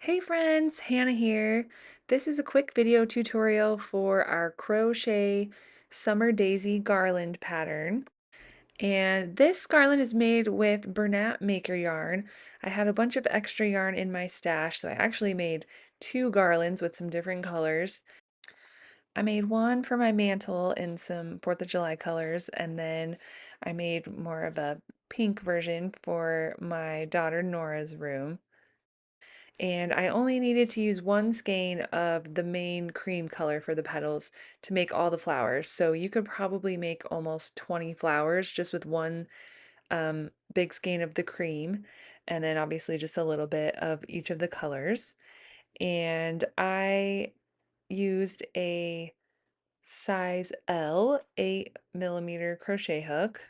Hey friends, Hannah here. This is a quick video tutorial for our crochet summer daisy garland pattern. And this garland is made with Bernat Maker yarn. I had a bunch of extra yarn in my stash, so I actually made two garlands with some different colors. I made one for my mantle in some 4th of July colors, and then I made more of a pink version for my daughter Nora's room. And I only needed to use one skein of the main cream color for the petals to make all the flowers. So you could probably make almost 20 flowers just with one big skein of the cream, and then obviously just a little bit of each of the colors. And I used a size L 8mm crochet hook.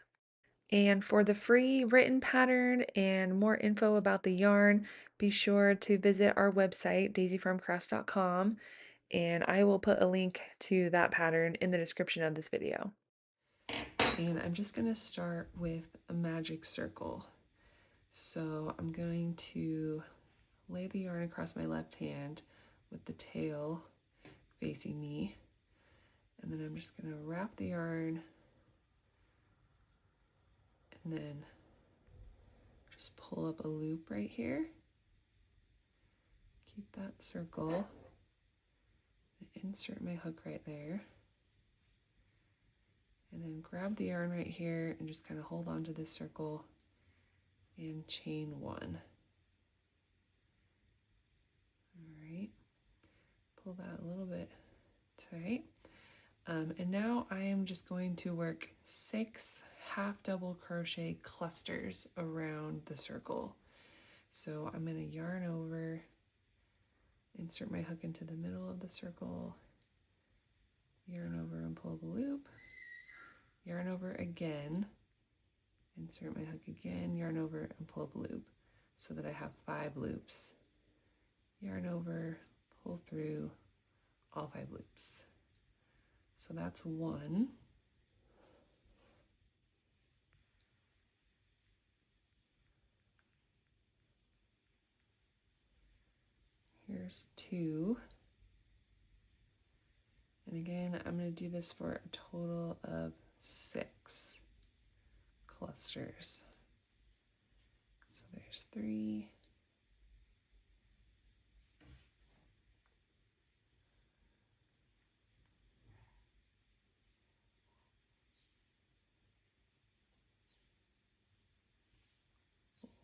And for the free written pattern and more info about the yarn, be sure to visit our website, daisyfarmcrafts.com, and I will put a link to that pattern in the description of this video. And I'm just going to start with a magic circle. So I'm going to lay the yarn across my left hand with the tail facing me, and then I'm just going to wrap the yarn and then just pull up a loop right here. Keep that circle. Insert my hook right there. And then grab the yarn right here and just kind of hold on to this circle and chain one. All right. Pull that a little bit tight. And now I am just going to work 6 half double crochet clusters around the circle. So I'm going to yarn over, insert my hook into the middle of the circle, yarn over and pull up a loop, yarn over again, insert my hook again, yarn over and pull up a loop so that I have 5 loops. Yarn over, pull through all 5 loops. So that's one. Here's 2. And again, I'm going to do this for a total of 6 clusters. So there's 3.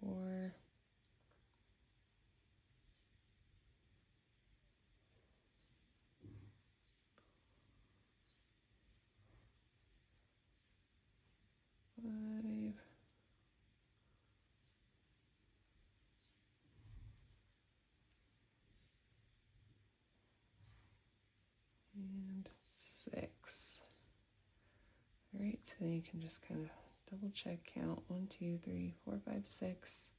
4. Five. And 6. All right, so then you can just kind of double check, count 1, 2, 3, 4, 5, 6.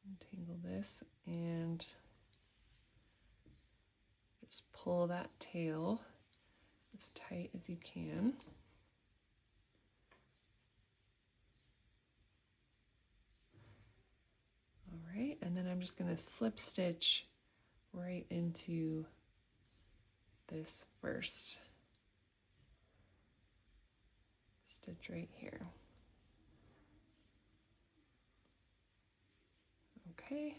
Untangle this and just pull that tail as tight as you can. All right, and then I'm just going to slip stitch right into this first stitch right here. Okay,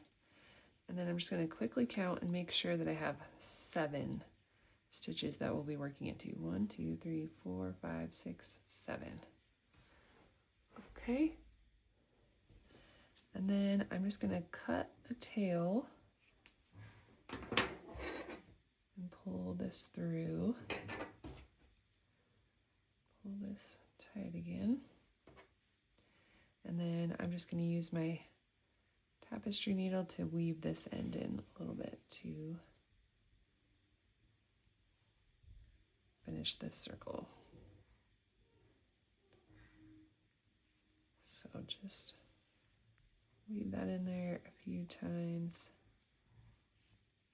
and then I'm just going to quickly count and make sure that I have 7 stitches that we'll be working into. 1, 2, 3, 4, 5, 6, 7. Okay, and then I'm just going to cut a tail and pull this through. Pull this tight again. And then I'm just going to use my tapestry needle to weave this end in a little bit to finish this circle. So just weave that in there a few times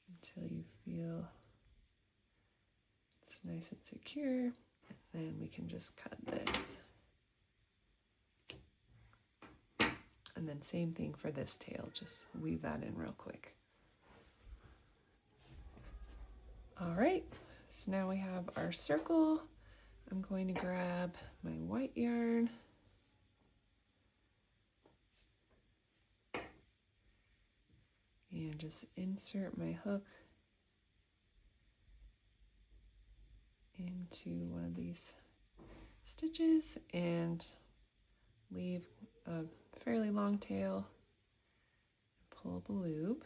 until you feel it's nice and secure. And then we can just cut this. And then same thing for this tail, just weave that in real quick. All right, so now we have our circle. I'm going to grab my white yarn and just insert my hook into one of these stitches and leave a fairly long tail, pull up a loop.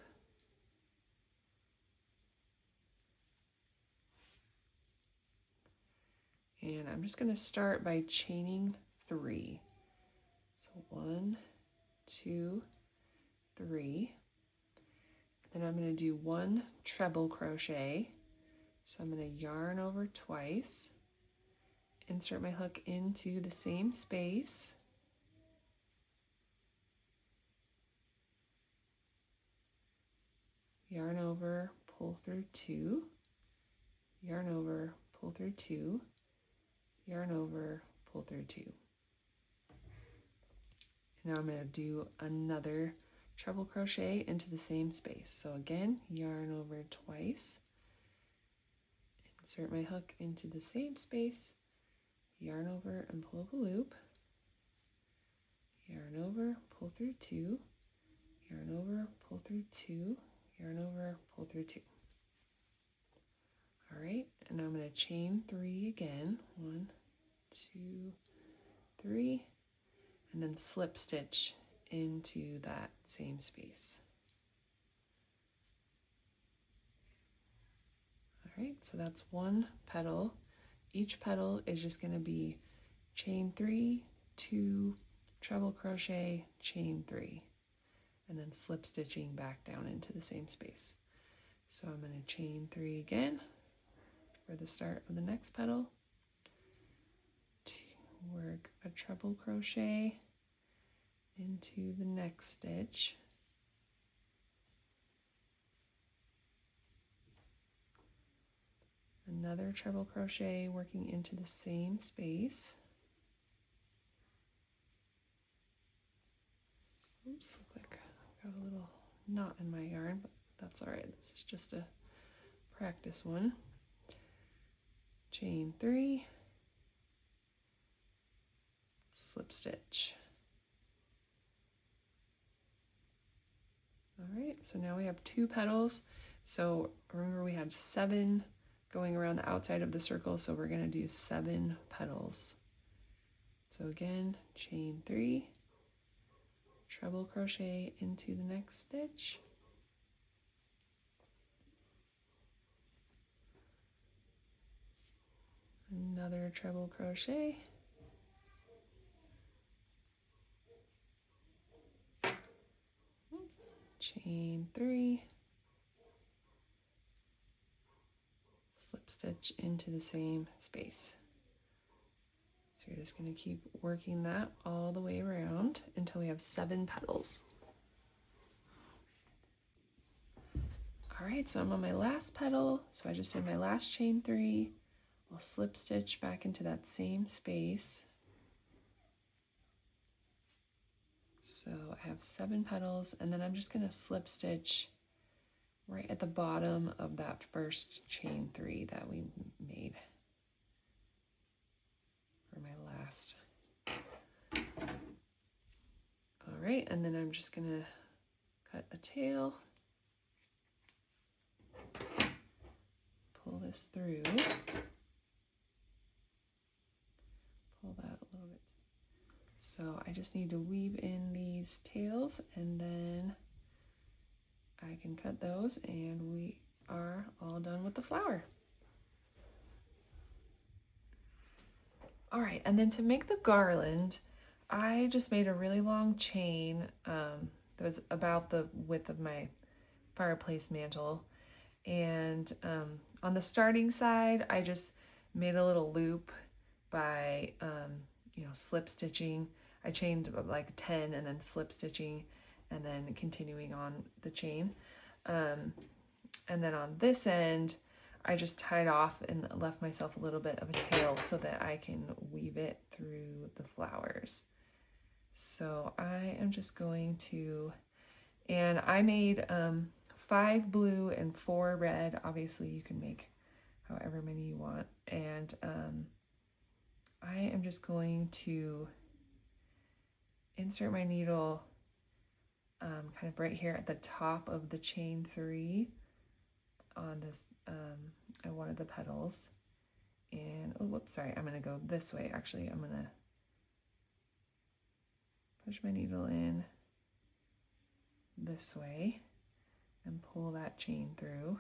And I'm just going to start by chaining 3. So 1, 2, 3. And then I'm going to do 1 treble crochet. So I'm going to yarn over twice, insert my hook into the same space, yarn over, pull through 2, yarn over, pull through 2, yarn over, pull through 2. And now I'm going to do another treble crochet into the same space. So again, yarn over twice, insert my hook into the same space, yarn over and pull up a loop, yarn over, pull through 2, yarn over, pull through 2, yarn over, pull through 2. All right, and I'm going to chain 3 again. 1, 2, 3, and then slip stitch into that same space. All right, so that's 1 petal. Each petal is just going to be chain 3, 2, treble crochet, chain 3, and then slip stitching back down into the same space. So I'm going to chain 3 again for the start of the next petal, to work a treble crochet into the next stitch, another treble crochet working into the same space. Oops, look like I've got a little knot in my yarn, but that's all right. This is just a practice one. Chain 3, slip stitch. All right, so now we have 2 petals. So remember we had 7 going around the outside of the circle, so we're going to do 7 petals. So again, chain 3, treble crochet into the next stitch, another treble crochet, chain 3, slip stitch into the same space. So you're just going to keep working that all the way around until we have 7 petals. All right, so I'm on my last petal, so I just did my last chain 3. I'll slip stitch back into that same space. So I have 7 petals, and then I'm just going to slip stitch right at the bottom of that first chain 3 that we made for my last. All right, and then I'm just going to cut a tail, pull this through, pull that a little bit. So I just need to weave in these tails, and then I can cut those, and we are all done with the flower. All right, and then to make the garland, I just made a really long chain that was about the width of my fireplace mantle. And on the starting side, I just made a little loop by, slip stitching. I chained like 10 and then slip stitching and then continuing on the chain. And then on this end, I just tied off and left myself a little bit of a tail so that I can weave it through the flowers. So I am just going to, and I made 5 blue and 4 red. Obviously you can make however many you want. And I am just going to insert my needle kind of right here at the top of the chain 3 on this one of the petals. And oh, whoops, sorry, I'm gonna go this way. Actually, I'm gonna push my needle in this way and pull that chain through,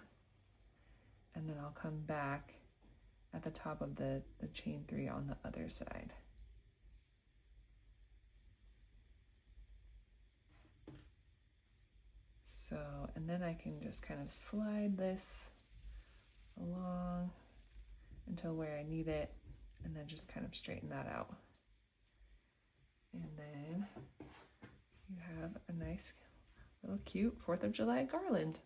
and then I'll come back at the top of the chain 3 on the other side. So, and then I can just kind of slide this along until where I need it, and then just kind of straighten that out. And then you have a nice little cute 4th of July garland.